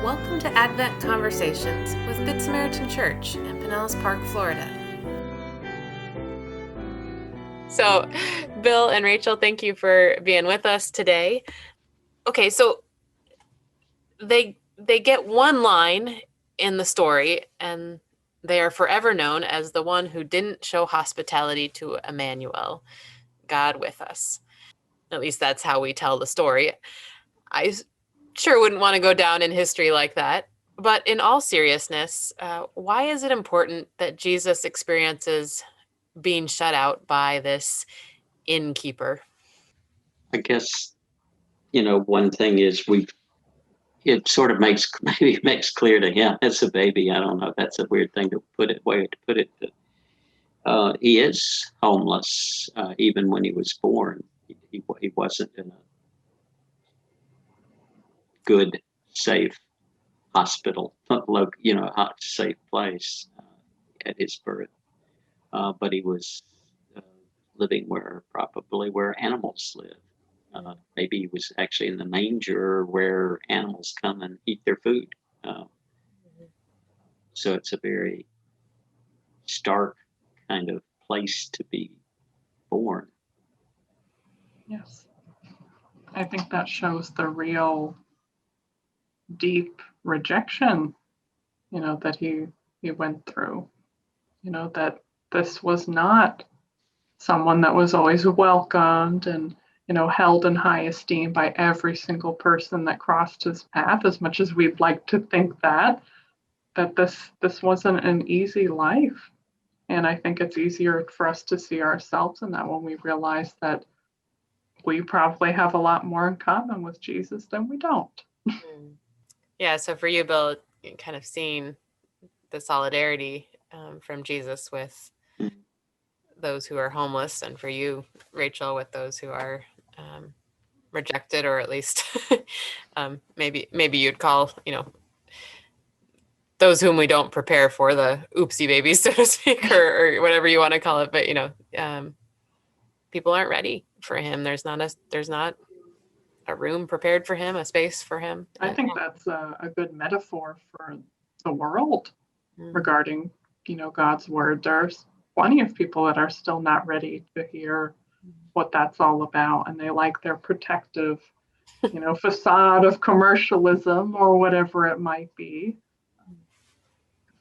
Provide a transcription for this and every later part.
Welcome to Advent Conversations with Good Samaritan Church in Pinellas Park, Florida. So, Bill and Rachel, thank you for being with us today. Okay, so they get one line in the story, and they are forever known as the one who didn't show hospitality to Emmanuel, God with us. At least that's how we tell the story. I sure wouldn't want to go down in history like that. But in all seriousness, why is it important that Jesus experiences being shut out by this innkeeper? I guess, one thing is it sort of maybe makes clear to him as a baby. I don't know. That's a weird thing to way to put it. But, he is homeless, even when he was born. He wasn't in a good, safe hospital, safe place at his birth. But he was living probably where animals live. Maybe he was actually in the manger where animals come and eat their food. So it's a very stark kind of place to be born. Yes. I think that shows the real deep rejection, that he went through. That this was not someone that was always welcomed and held in high esteem by every single person that crossed his path, as much as we'd like to think that this wasn't an easy life. And I think it's easier for us to see ourselves in that when we realize that we probably have a lot more in common with Jesus than we don't. Yeah, so for you, Bill, kind of seeing the solidarity from Jesus with those who are homeless, and for you, Rachel, with those who are rejected, or at least maybe you'd call, those whom we don't prepare for, the oopsie babies, so to speak, or whatever you want to call it. But people aren't ready for him. There's not a room prepared for him, a space for him. I think that's a good metaphor for the world regarding, God's word. There's plenty of people that are still not ready to hear what that's all about, and they like their protective, facade of commercialism or whatever it might be.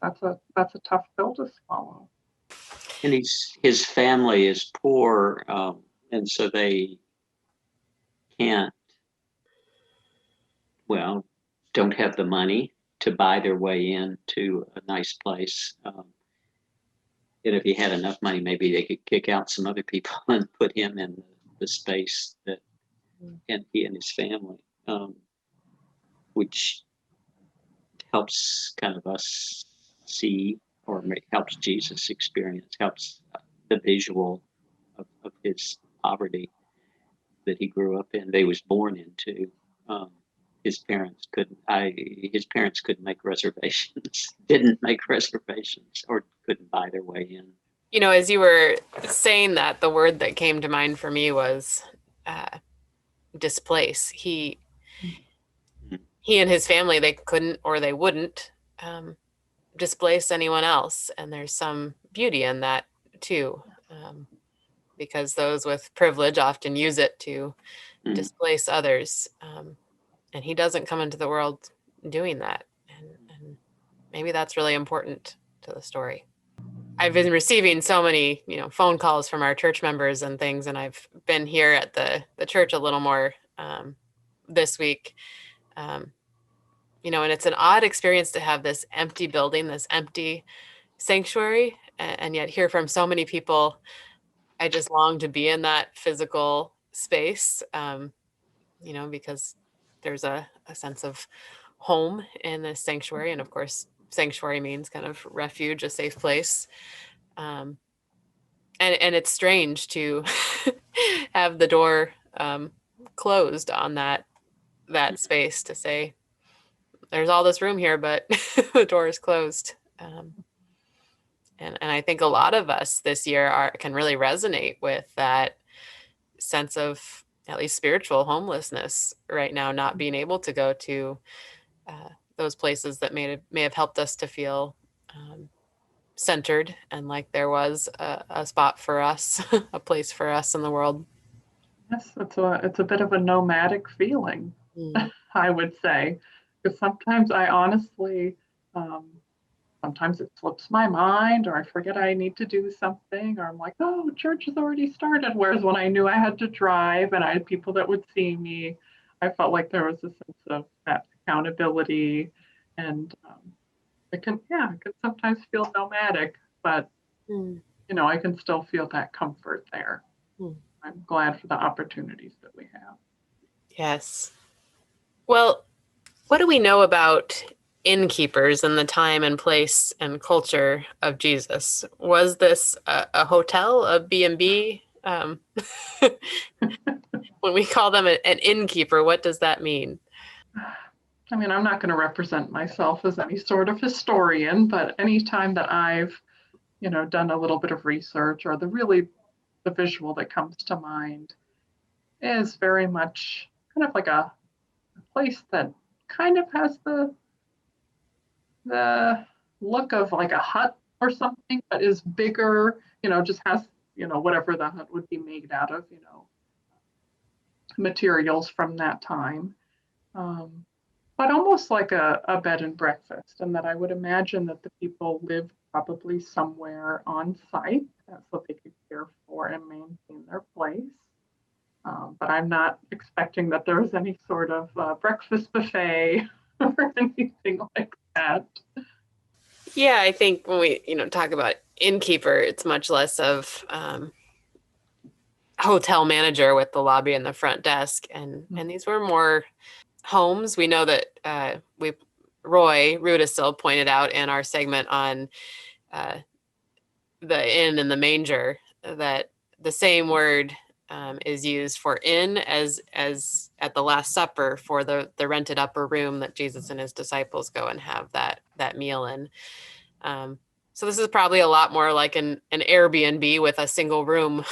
That's a tough pill to swallow. And his family is poor, and so they don't have the money to buy their way into a nice place. And if he had enough money, maybe they could kick out some other people and put him in the space that and he and his family, which helps kind of us see, or helps Jesus experience, helps the visual of his poverty that he grew up in, that he was born into. His parents couldn't make reservations, didn't make reservations, or couldn't buy their way in. As you were saying that, the word that came to mind for me was displace. He and his family, they couldn't, or they wouldn't displace anyone else. And there's some beauty in that too, because those with privilege often use it to displace others. And he doesn't come into the world doing that. And maybe that's really important to the story. I've been receiving so many, phone calls from our church members and things, and I've been here at the church a little more this week. And it's an odd experience to have this empty building, this empty sanctuary, and yet hear from so many people. I just long to be in that physical space, because there's a sense of home in this sanctuary. And of course, sanctuary means kind of refuge, a safe place. And it's strange to have the door closed on that space, to say, there's all this room here, but the door is closed. And I think a lot of us this year can really resonate with that sense of at least spiritual homelessness right now, not being able to go to those places that may have helped us to feel centered and like there was a spot for us, a place for us in the world. Yes, it's a bit of a nomadic feeling, I would say, because sometimes I honestly, sometimes it slips my mind, or I forget I need to do something, or I'm like, oh, church has already started. Whereas when I knew I had to drive and I had people that would see me, I felt like there was a sense of that accountability, and it can sometimes feel nomadic, but I can still feel that comfort there. I'm glad for the opportunities that we have. Yes. Well, what do we know about innkeepers in the time and place and culture of Jesus? Was this a hotel, a B&B? When we call them an innkeeper, what does that mean? I mean, I'm not going to represent myself as any sort of historian, but anytime that I've, done a little bit of research, or the visual that comes to mind is very much kind of like a place that kind of has the look of like a hut or something, but is bigger, just has, whatever the hut would be made out of, materials from that time. But almost like a bed and breakfast, and that I would imagine that the people lived probably somewhere on site so they could care for and maintain their place. But I'm not expecting that there was any sort of breakfast buffet or anything like that. Yeah, I think when we talk about innkeeper, it's much less of hotel manager with the lobby and the front desk, and these were more homes. We know that Roy Rudisil pointed out in our segment on the inn and the manger that the same word is used for inn as at the Last Supper for the rented upper room that Jesus and his disciples go and have that meal in. So this is probably a lot more like an Airbnb with a single room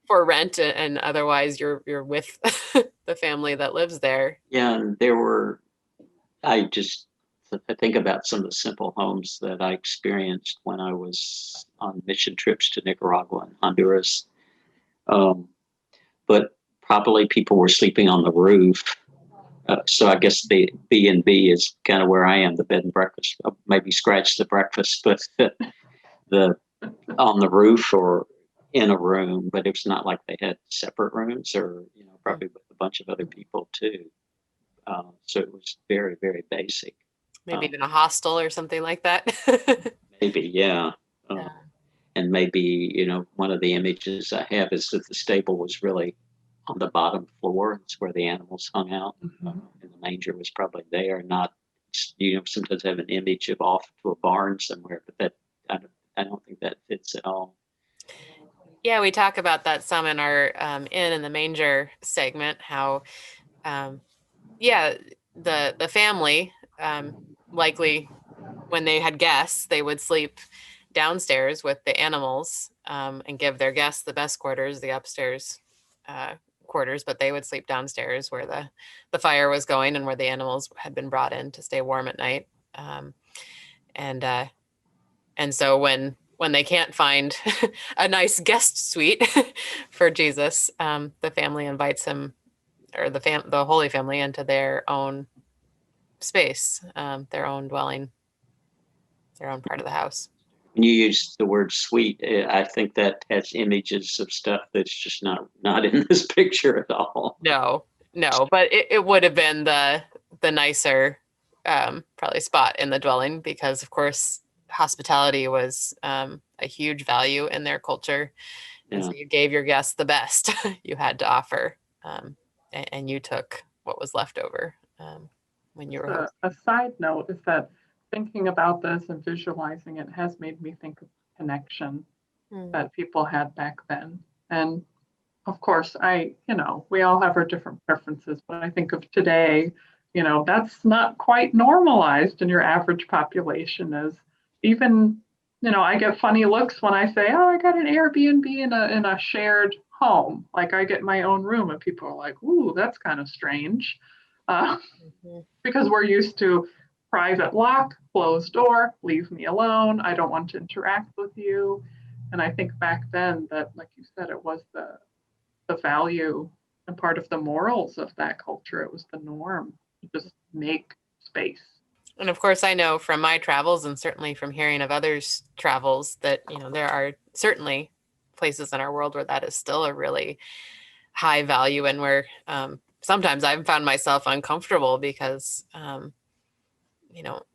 for rent, and otherwise you're with the family that lives there. Yeah, and I think about some of the simple homes that I experienced when I was on mission trips to Nicaragua and Honduras. But probably people were sleeping on the roof. So I guess the B&B is kind of where I am, the bed and breakfast. Maybe scratch the breakfast, but the on the roof or in a room. But it's not like they had separate rooms, or probably with a bunch of other people too. So it was very, very basic. Maybe even a hostel or something like that. Maybe, yeah. And maybe, one of the images I have is that the stable was really on the bottom floor. It's where the animals hung out. And the manger was probably there, not, sometimes have an image of off to a barn somewhere, but I don't think that fits at all. Yeah, we talk about that some in our inn and the manger segment, how, the family, likely when they had guests, they would sleep downstairs with the animals and give their guests the best quarters, the upstairs quarters, but they would sleep downstairs where the fire was going and where the animals had been brought in to stay warm at night. And so when they can't find a nice guest suite for Jesus, the family invites him, or the Holy Family, into their own space, their own dwelling, their own part of the house. When you use the word sweet, I think that has images of stuff that's just not in this picture at all. No, but it would have been the nicer probably spot in the dwelling, because of course hospitality was a huge value in their culture. And so you gave your guests the best you had to offer, and you took what was left over when you were a side note is that thinking about this and visualizing it has made me think of connection that people had back then. And of course, we all have our different preferences, but I think of today, that's not quite normalized in your average population. As even, I get funny looks when I say, oh, I got an Airbnb in a shared home. Like I get my own room and people are like, ooh, that's kind of strange. Mhm. because we're used to private lock, closed door, leave me alone. I don't want to interact with you. And I think back then that, like you said, it was the value and part of the morals of that culture. It was the norm to just make space. And of course, I know from my travels and certainly from hearing of others' travels that, there are certainly places in our world where that is still a really high value, and where sometimes I've found myself uncomfortable because,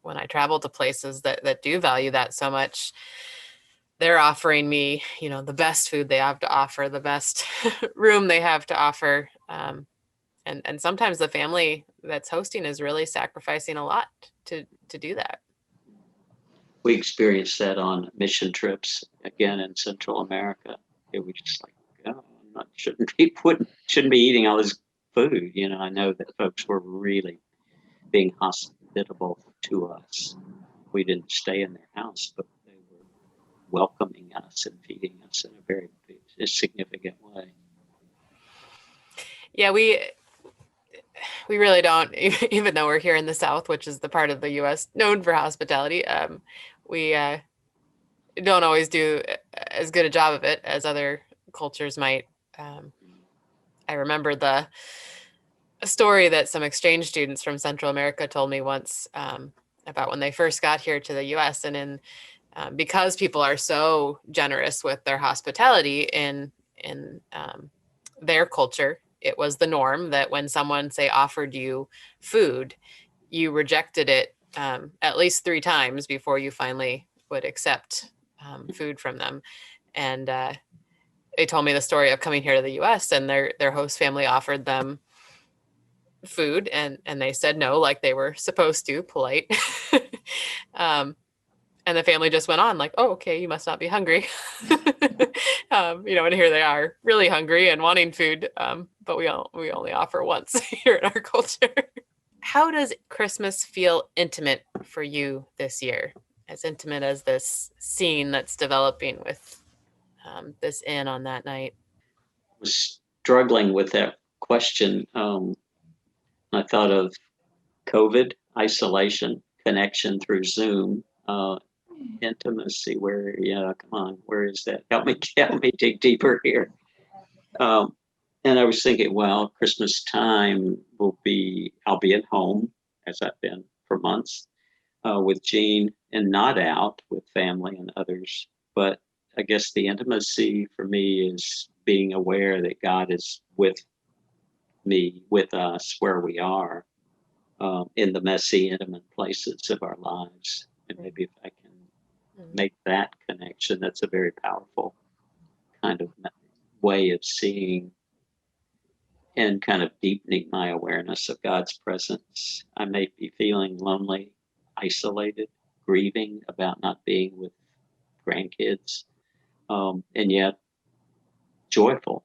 when I travel to places that do value that so much, they're offering me, the best food they have to offer, the best room they have to offer. And sometimes the family that's hosting is really sacrificing a lot to do that. We experienced that on mission trips again in Central America. It was just like, oh, shouldn't be eating all this food. I know that folks were really being hospitable to us. We didn't stay in their house, but they were welcoming us and feeding us in a very significant way. Yeah, we really don't, even though we're here in the South, which is the part of the U.S. known for hospitality. We don't always do as good a job of it as other cultures might. I remember a story that some exchange students from Central America told me once about when they first got here to the U.S. and because people are so generous with their hospitality in their culture, it was the norm that when someone, say, offered you food, you rejected it at least 3 times before you finally would accept food from them. And they told me the story of coming here to the U.S. and their host family offered them food and they said no, like they were supposed to, polite. And the family just went on like, oh, okay, you must not be hungry. And here they are really hungry and wanting food. But we only offer once here in our culture. How does Christmas feel intimate for you this year? As intimate as this scene that's developing with this inn on that night? I was struggling with that question. I thought of COVID, isolation, connection through Zoom, intimacy. Where, come on, where is that? Help me dig deeper here. And I was thinking, well, Christmas time I'll be at home as I've been for months with Jean and not out with family and others. But I guess the intimacy for me is being aware that God is with me, with us, where we are. In the messy, intimate places of our lives. And maybe if I can make that connection, that's a very powerful kind of way of seeing and kind of deepening my awareness of God's presence. I may be feeling lonely, isolated, grieving about not being with grandkids, and yet joyful.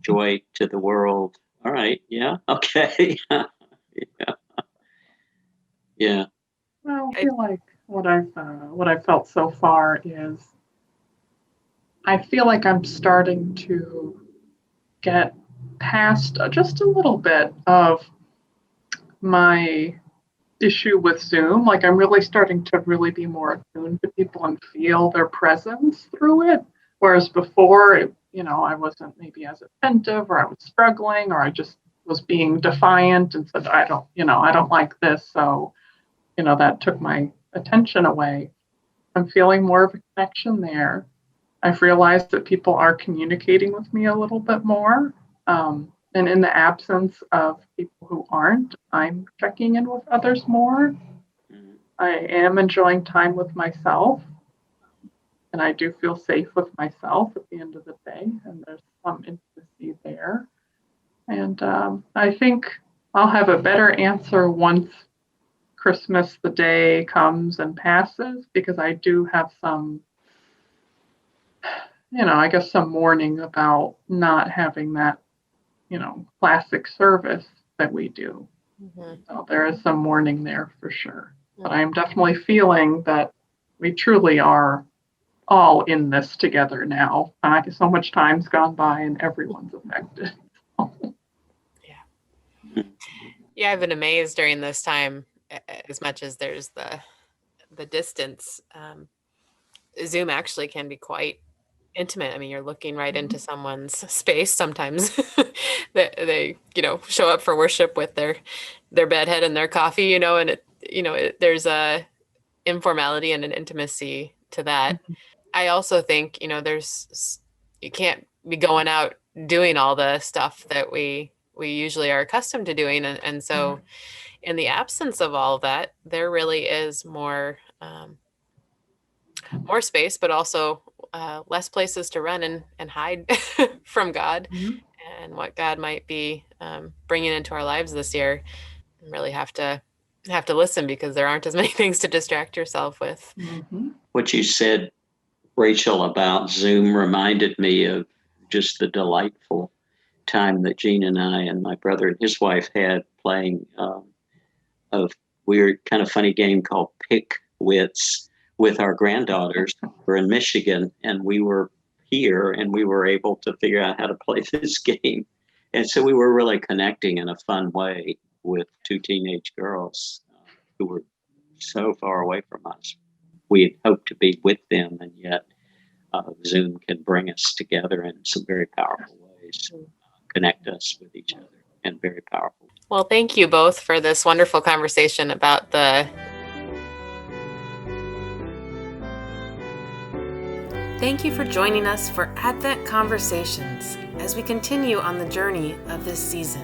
Joy to the world. All right, yeah, okay. Yeah. Yeah. Well, I feel like what I've felt so far is I feel like I'm starting to get past just a little bit of my issue with Zoom. Like I'm really starting to really be more attuned to people and feel their presence through it. Whereas before, I wasn't maybe as attentive, or I was struggling, or I just was being defiant and said, I don't like this. So, that took my attention away. I'm feeling more of a connection there. I've realized that people are communicating with me a little bit more. And in the absence of people who aren't, I'm checking in with others more. I am enjoying time with myself. And I do feel safe with myself at the end of the day. And there's some intimacy there. And I think I'll have a better answer once Christmas, the day comes and passes, because I do have some, I guess some mourning about not having that, classic service that we do. Mm-hmm. So there is some mourning there for sure. Mm-hmm. But I'm definitely feeling that we truly are all in this together now. So much time's gone by and everyone's affected. Yeah. Yeah, I've been amazed during this time, as much as there's the distance. Zoom actually can be quite intimate. I mean, you're looking right into someone's space sometimes. They show up for worship with their bedhead and their coffee, and there's a informality and an intimacy to that. I also think, you can't be going out doing all the stuff that we usually are accustomed to doing. And so in the absence of all of that, there really is more space, but also less places to run and hide from God and what God might be bringing into our lives this year. And really have to listen, because there aren't as many things to distract yourself with. What you said, Rachel, about Zoom reminded me of just the delightful time that Gene and I and my brother and his wife had playing a weird kind of funny game called Pick Wits with our granddaughters. We're in Michigan, and we were here, and we were able to figure out how to play this game. And so we were really connecting in a fun way with two teenage girls who were so far away from us. We had hoped to be with them, and yet Zoom can bring us together in some very powerful ways, connect us with each other in very powerful ways. Well, thank you both for this wonderful conversation about the... Thank you for joining us for Advent Conversations as we continue on the journey of this season.